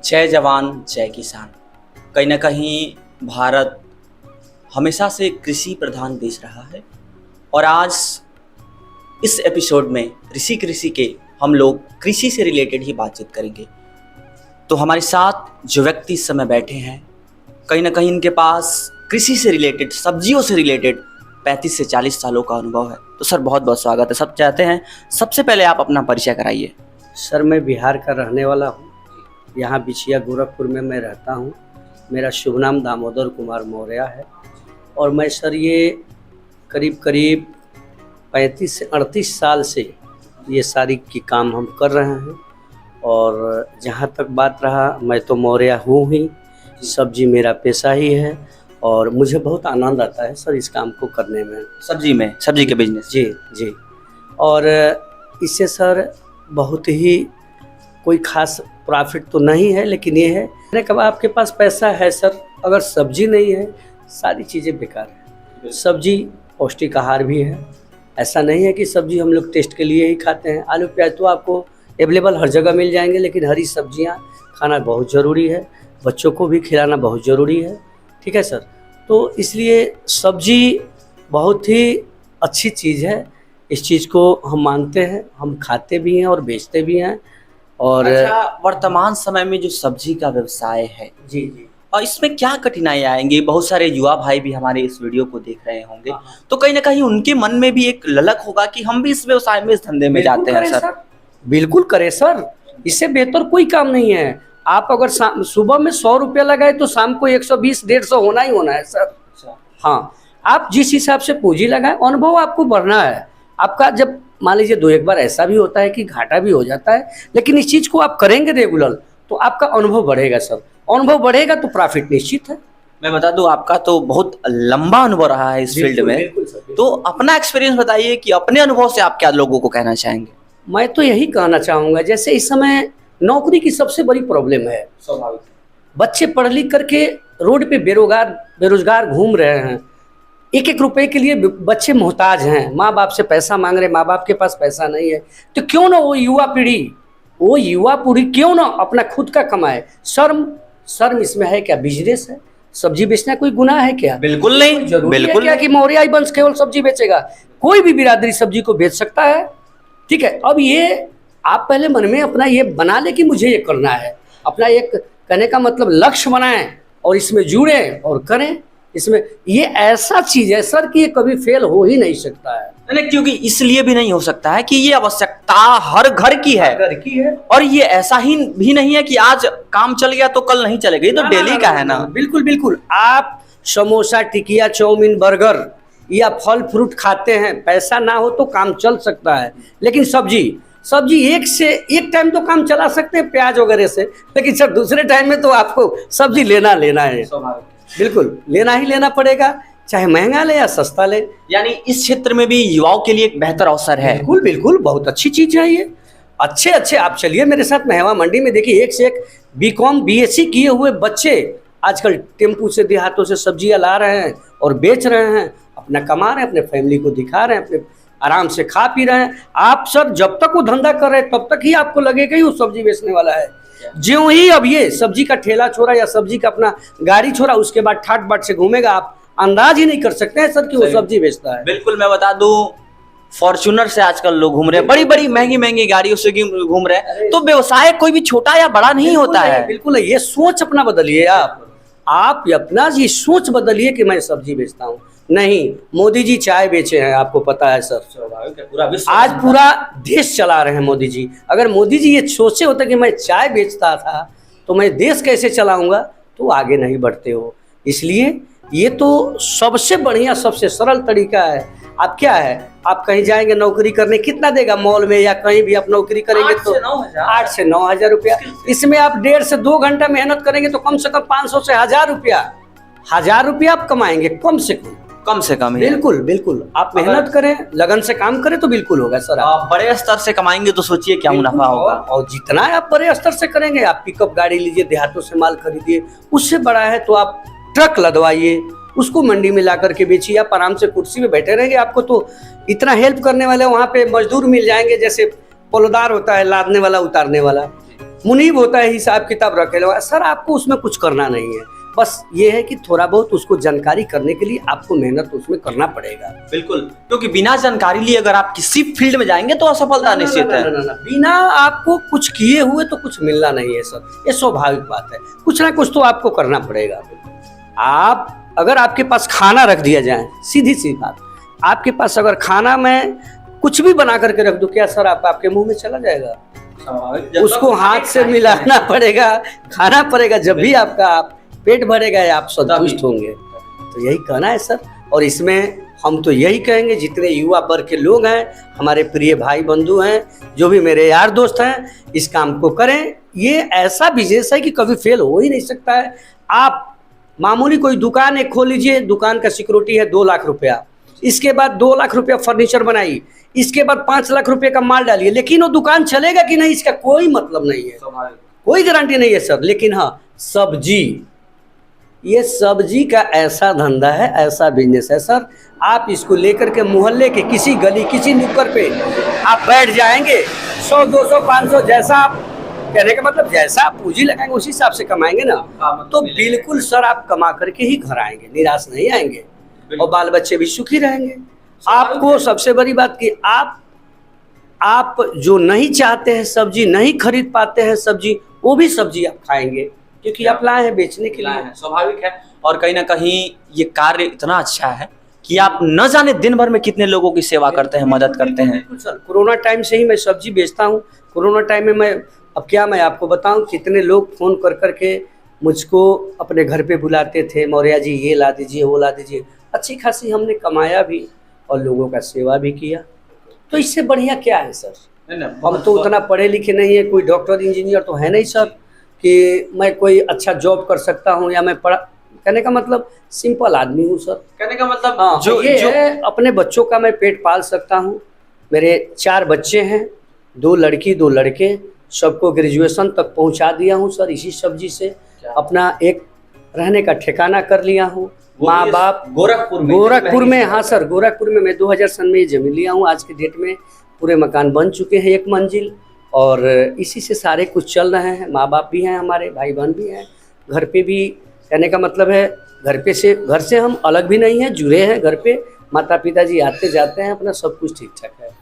जय जवान जय किसान। कहीं ना कहीं भारत हमेशा से कृषि प्रधान देश रहा है और आज इस एपिसोड में ऋषि कृषि के हम लोग कृषि से रिलेटेड ही बातचीत करेंगे। तो हमारे साथ जो व्यक्ति इस समय बैठे हैं, कहीं ना कहीं इनके पास कृषि से रिलेटेड, सब्जियों से रिलेटेड 35 से 40 सालों का अनुभव है। तो सर बहुत बहुत स्वागत है। सब चाहते हैं सबसे पहले आप अपना परिचय कराइए। सर मैं बिहार का रहने वाला हूँ। यहाँ बिछिया गोरखपुर में मैं रहता हूँ। मेरा शुभ नाम दामोदर कुमार मौर्य है और मैं सर ये करीब 35 से 38 साल से ये सारी की काम हम कर रहे हैं। और जहाँ तक बात रहा, मैं तो मौर्य हूँ ही, सब्जी मेरा पेशा ही है और मुझे बहुत आनंद आता है सर इस काम को करने में। सब्जी के बिजनेस। जी। और इससे सर बहुत ही कोई खास प्रॉफिट तो नहीं है, लेकिन ये है मैंने कहा आपके पास पैसा है सर, अगर सब्जी नहीं है सारी चीज़ें बेकार है। सब्जी पौष्टिक आहार भी है। ऐसा नहीं है कि सब्जी हम लोग टेस्ट के लिए ही खाते हैं। आलू प्याज तो आपको अवेलेबल हर जगह मिल जाएंगे, लेकिन हरी सब्जियां खाना बहुत ज़रूरी है। बच्चों को भी खिलाना बहुत ज़रूरी है। ठीक है सर। तो इसलिए सब्जी बहुत ही अच्छी चीज़ है। इस चीज़ को हम मानते हैं, हम खाते भी हैं और बेचते भी हैं। और अच्छा, वर्तमान समय में जो सब्जी का व्यवसाय है जी और इसमें क्या कठिनाई आएंगी? बहुत सारे युवा भाई भी हमारे इस वीडियो को देख रहे होंगे, तो कहीं ना कहीं उनके मन में भी एक ललक होगा कि हम भी इस व्यवसाय में, इस धंधे में जाते हैं सर। बिल्कुल करें सर, इससे बेहतर कोई काम नहीं है। आप अगर सुबह में 100 रुपया लगाए तो शाम को 120-150 होना ही होना है सर। हाँ, आप जिस हिसाब से पूंजी लगाए, अनुभव आपको बढ़ना है। आपका जब मान लीजिए 2-1 बार ऐसा भी होता है कि घाटा भी हो जाता है, लेकिन इस चीज़ को आप करेंगे रेगुलर तो आपका अनुभव बढ़ेगा सर। अनुभव बढ़ेगा तो प्रॉफिट निश्चित है। मैं बता दूं, आपका तो बहुत लंबा अनुभव रहा है इस फील्ड में, तो अपना एक्सपीरियंस बताइए कि अपने अनुभव से आप क्या लोगों को कहना चाहेंगे। मैं तो यही कहना चाहूँगा, जैसे इस समय नौकरी की सबसे बड़ी प्रॉब्लम है। स्वाभाविक। बच्चे पढ़ लिख करके रोड पे बेरोजगार घूम रहे हैं। 1-1 रुपए के लिए बच्चे मोहताज हैं। माँ बाप से पैसा मांग रहे, माँ बाप के पास पैसा नहीं है। तो क्यों ना वो युवा पीढ़ी क्यों ना अपना खुद का कमाए। शर्म इसमें है क्या? बिजनेस है, सब्जी बेचना कोई गुनाह है क्या? बिल्कुल नहीं, बिल्कुल क्या कि मौर्य वंश केवल सब्जी बेचेगा? कोई भी बिरादरी सब्जी को बेच सकता है। ठीक है। अब ये आप पहले मन में अपना ये बना ले कि मुझे ये करना है। अपना एक कहने का मतलब लक्ष्य बनाएं और इसमें जुड़ें और करें। इसमें ये ऐसा चीज है सर कि ये कभी फेल हो ही नहीं सकता है। नहीं, क्योंकि इसलिए भी नहीं हो सकता है कि ये आवश्यकता हर घर की है। और ये ऐसा ही भी नहीं है कि आज काम चल गया तो कल नहीं चलेगा, ये तो डेली का है ना। बिल्कुल। आप समोसा, टिकिया, चाउमीन, बर्गर या फल फ्रूट खाते हैं, पैसा ना हो तो काम चल सकता है। लेकिन सब्जी एक से एक टाइम तो काम चला सकते हैं प्याज वगैरह से, लेकिन सर दूसरे टाइम में तो आपको सब्जी लेना है। बिल्कुल लेना पड़ेगा, चाहे महंगा ले या सस्ता ले। यानी इस क्षेत्र में भी युवाओं के लिए एक बेहतर अवसर है। बिल्कुल बहुत अच्छी चीज है ये। अच्छे आप चलिए मेरे साथ मेहवा मंडी में, देखिए एक से एक BCom BSc किए हुए बच्चे आजकल टेम्पू से, देहातों से सब्जियां ला रहे हैं और बेच रहे हैं, अपना कमा रहे हैं, अपने फैमिली को दिखा रहे हैं, अपने आराम से खा पी रहे हैं। आप सर जब तक वो धंधा कर रहे हैं तब तक ही आपको लगेगा ही वो सब्जी बेचने वाला है। ज्यों ही अब ये सब्जी का ठेला छोड़ा या सब्जी का अपना गाड़ी छोड़ा, उसके बाद ठाट बाट से घूमेगा, आप अंदाज ही नहीं कर सकते हैं सर कि वो सब्जी बेचता है। बिल्कुल, मैं बता दूं, फॉर्च्यूनर से आजकल लोग घूम रहे हैं, बड़ी महंगी गाड़ियों से घूम रहे हैं। तो व्यवसाय कोई भी छोटा या बड़ा नहीं होता है। बिल्कुल ये सोच अपना बदलिए। आप अपना ये सोच बदलिए कि मैं सब्जी बेचता हूँ। नहीं, मोदी जी चाय बेचे हैं, आपको पता है सर। आज पूरा देश चला रहे हैं मोदी जी। अगर मोदी जी ये सोचे होते कि मैं चाय बेचता था तो मैं देश कैसे चलाऊंगा, तो आगे नहीं बढ़ते हो। इसलिए ये तो सबसे बढ़िया, सबसे सरल तरीका है। आप क्या है, आप कहीं जाएंगे नौकरी करने, कितना देगा मॉल में या कहीं भी आप नौकरी करेंगे तो 8 से 9 हजार रुपया। इसमें आप 1.5 से 2 घंटा मेहनत करेंगे तो कम से कम 500 से 1000 रुपया आप कमाएंगे कम से कम। बिल्कुल आप मेहनत करें, लगन से काम करें तो बिल्कुल होगा सर। आप बड़े स्तर से कमाएंगे तो सोचिए क्या मुनाफा होगा। और जितना आप बड़े स्तर से करेंगे, आप पिकअप गाड़ी लीजिए, देहातों से माल खरीदिए, उससे बड़ा है तो आप ट्रक लदवाइए, उसको मंडी में ला करके बेचिए। आप आराम से कुर्सी पे बैठे रहेंगे, आपको तो इतना हेल्प करने वाले वहाँ पे मजदूर मिल जाएंगे, जैसे पौलदार होता है, लादने वाला, उतारने वाला। मुनीब होता है हिसाब किताब रखे लो। सर आपको उसमें कुछ करना नहीं है, बस ये है कि थोड़ा बहुत उसको जानकारी करने के लिए आपको मेहनत उसमें करना पड़ेगा। बिल्कुल, क्योंकि बिना जानकारी लिए अगर आप किसी फील्ड में जाएंगे तो असफलता निश्चित है। बिना आपको कुछ किए हुए तो कुछ मिलना नहीं है सर, ये स्वाभाविक बात है। कुछ ना कुछ तो आपको करना पड़ेगा। आप अगर आपके पास खाना रख दिया जाए, सीधी सी बात, आपके पास अगर खाना में कुछ भी बना करके रख दो, क्या सर आपके मुंह में चला जाएगा? उसको हाथ से मिलाना पड़ेगा, खाना पड़ेगा, जब भी आपका पेट भरेगा या आप संतुष्ट होंगे। तो यही कहना है सर। और इसमें हम तो यही कहेंगे, जितने युवा वर्ग के लोग हैं, हमारे प्रिय भाई बंधु हैं, जो भी मेरे यार दोस्त हैं, इस काम को करें। ये ऐसा बिजनेस है कि कभी फेल हो ही नहीं सकता है। आप मामूली कोई दुकान एक खोल लीजिए, दुकान का सिक्योरिटी है 2 लाख रुपया, इसके बाद 2 लाख रुपया फर्नीचर बनाइए, इसके बाद 5 लाख रुपए का माल डालिए, लेकिन वो दुकान चलेगा कि नहीं इसका कोई मतलब नहीं है, कोई गारंटी नहीं है सर। लेकिन हाँ, सब्जी, ये सब्जी का ऐसा धंधा है, ऐसा बिजनेस है सर, आप इसको लेकर के मोहल्ले के किसी गली, किसी नुक्कड़ पे आप बैठ जाएंगे, 100, 200, 500, जैसा आप, कहने का मतलब जैसा आप पूंजी लगाएंगे उसी हिसाब से कमाएंगे ना। तो बिल्कुल सर आप कमा करके ही घर आएंगे, निराश नहीं आएंगे, और बाल बच्चे भी सुखी रहेंगे। आपको सबसे बड़ी बात कि आप जो नहीं चाहते हैं सब्जी, नहीं खरीद पाते हैं सब्जी, वो भी सब्जी आप खाएंगे, क्योंकि आप लाए हैं बेचने के लिए। स्वाभाविक है। और कहीं ना कहीं ये कार्य इतना अच्छा है कि आप न जाने दिन भर में कितने लोगों की सेवा करते हैं, मदद करते हैं। बिल्कुल सर, कोरोना टाइम से ही मैं सब्जी बेचता हूँ। कोरोना टाइम में मैं आपको बताऊं, कितने लोग फोन कर करके मुझको अपने घर पे बुलाते थे, मौर्या जी ये ला दीजिए, वो ला दीजिए। अच्छी खासी हमने कमाया भी और लोगों का सेवा भी किया। तो इससे बढ़िया क्या है सर? हम तो उतना पढ़े लिखे नहीं है, कोई डॉक्टर इंजीनियर तो है नहीं सर कि मैं कोई अच्छा जॉब कर सकता हूँ, या मैं कहने का मतलब सिंपल आदमी हूँ सर। कहने का मतलब हाँ, जो है अपने बच्चों का मैं पेट पाल सकता हूँ। मेरे 4 बच्चे हैं, 2 लड़की 2 लड़के, सबको ग्रेजुएशन तक पहुँचा दिया हूँ सर इसी सब्जी से। अपना एक रहने का ठिकाना कर लिया हूँ। माँ बाप गोरखपुर में, हाँ सर, गोरखपुर में मैं 2000 सन में जमीन लिया हूँ। आज के डेट में पूरे मकान बन चुके हैं 1 मंजिल, और इसी से सारे कुछ चल रहे हैं। माँ बाप भी हैं, हमारे भाई बहन भी हैं, घर पे भी, कहने का मतलब है घर से हम अलग भी नहीं हैं, जुड़े हैं घर पे। माता पिताजी आते जाते हैं, अपना सब कुछ ठीक ठाक है।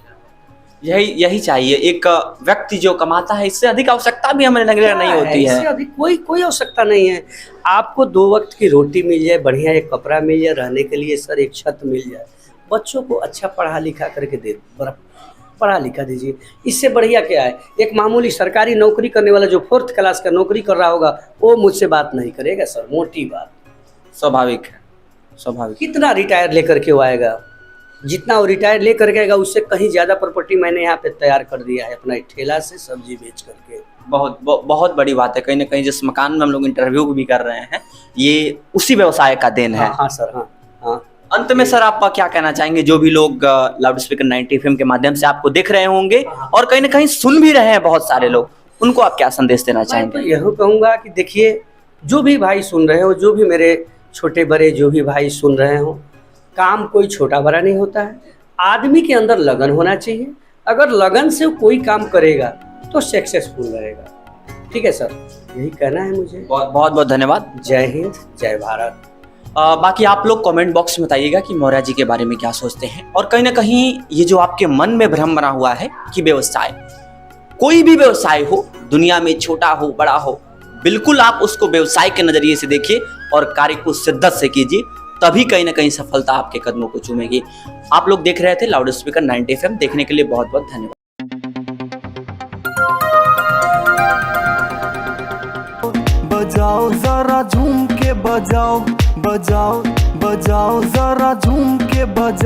यही चाहिए। एक व्यक्ति जो कमाता है, इससे अधिक आवश्यकता भी हमें नहीं होती है। इससे अधिक कोई आवश्यकता नहीं है। आपको 2 वक्त की रोटी मिल जाए, बढ़िया एक कपड़ा मिल जाए, रहने के लिए सर एक छत मिल जाए, बच्चों को अच्छा पढ़ा लिखा करके पढ़ा लिखा दीजिए, इससे बढ़िया क्या है? एक मामूली सरकारी नौकरी करने वाला जो 4th क्लास का नौकरी कर रहा होगा, वो मुझसे बात नहीं करेगा सर, मोटी बात। स्वाभाविक है, स्वाभाविक। कितना रिटायर लेकर के वो आएगा? जितना वो रिटायर ले करके आएगा उससे कहीं ज़्यादा प्रॉपर्टी मैंने यहाँ पे तैयार कर दिया है अपना ठेला से सब्जी बेच करके। बहुत बड़ी बात है। कहीं ना कहीं जिस मकान में हम लोग इंटरव्यू भी कर रहे हैं, ये उसी व्यवसाय का देन है। हाँ सर, हाँ। अंत में सर आप क्या कहना चाहेंगे? जो भी लोग लाउड स्पीकर 90 FM के माध्यम से आपको देख रहे होंगे और कहीं ना कहीं सुन भी रहे हैं बहुत सारे लोग, उनको आप क्या संदेश देना चाहेंगे? मैं यही कहूँगा कि देखिए, जो भी भाई सुन रहे हो, जो भी मेरे छोटे बड़े जो भी भाई सुन रहे हो, काम कोई छोटा बड़ा नहीं होता है। आदमी के अंदर लगन होना चाहिए। अगर लगन से कोई काम करेगा तो सक्सेसफुल रहेगा। ठीक है सर, यही कहना है मुझे। बहुत धन्यवाद। जय हिंद, जय भारत। बाकी आप लोग कमेंट बॉक्स में बताइएगा कि मौर्या जी के बारे में क्या सोचते हैं। और कहीं ना कहीं ये जो आपके मन में भ्रम बना हुआ है कि व्यवसाय, कोई भी व्यवसाय हो दुनिया में, छोटा हो बड़ा हो, बिल्कुल आप उसको व्यवसाय के नजरिए से देखिए और कार्य को शिद्दत से कीजिए, तभी कहीं ना कहीं सफलता आपके कदमों को चूमेगी। आप लोग देख रहे थे लाउड स्पीकर 90 FM। देखने के लिए बहुत बहुत धन्यवाद। बजाओ जरा झूम के बजाओ, बजाओ बजाओ जरा झूम के बजाओ।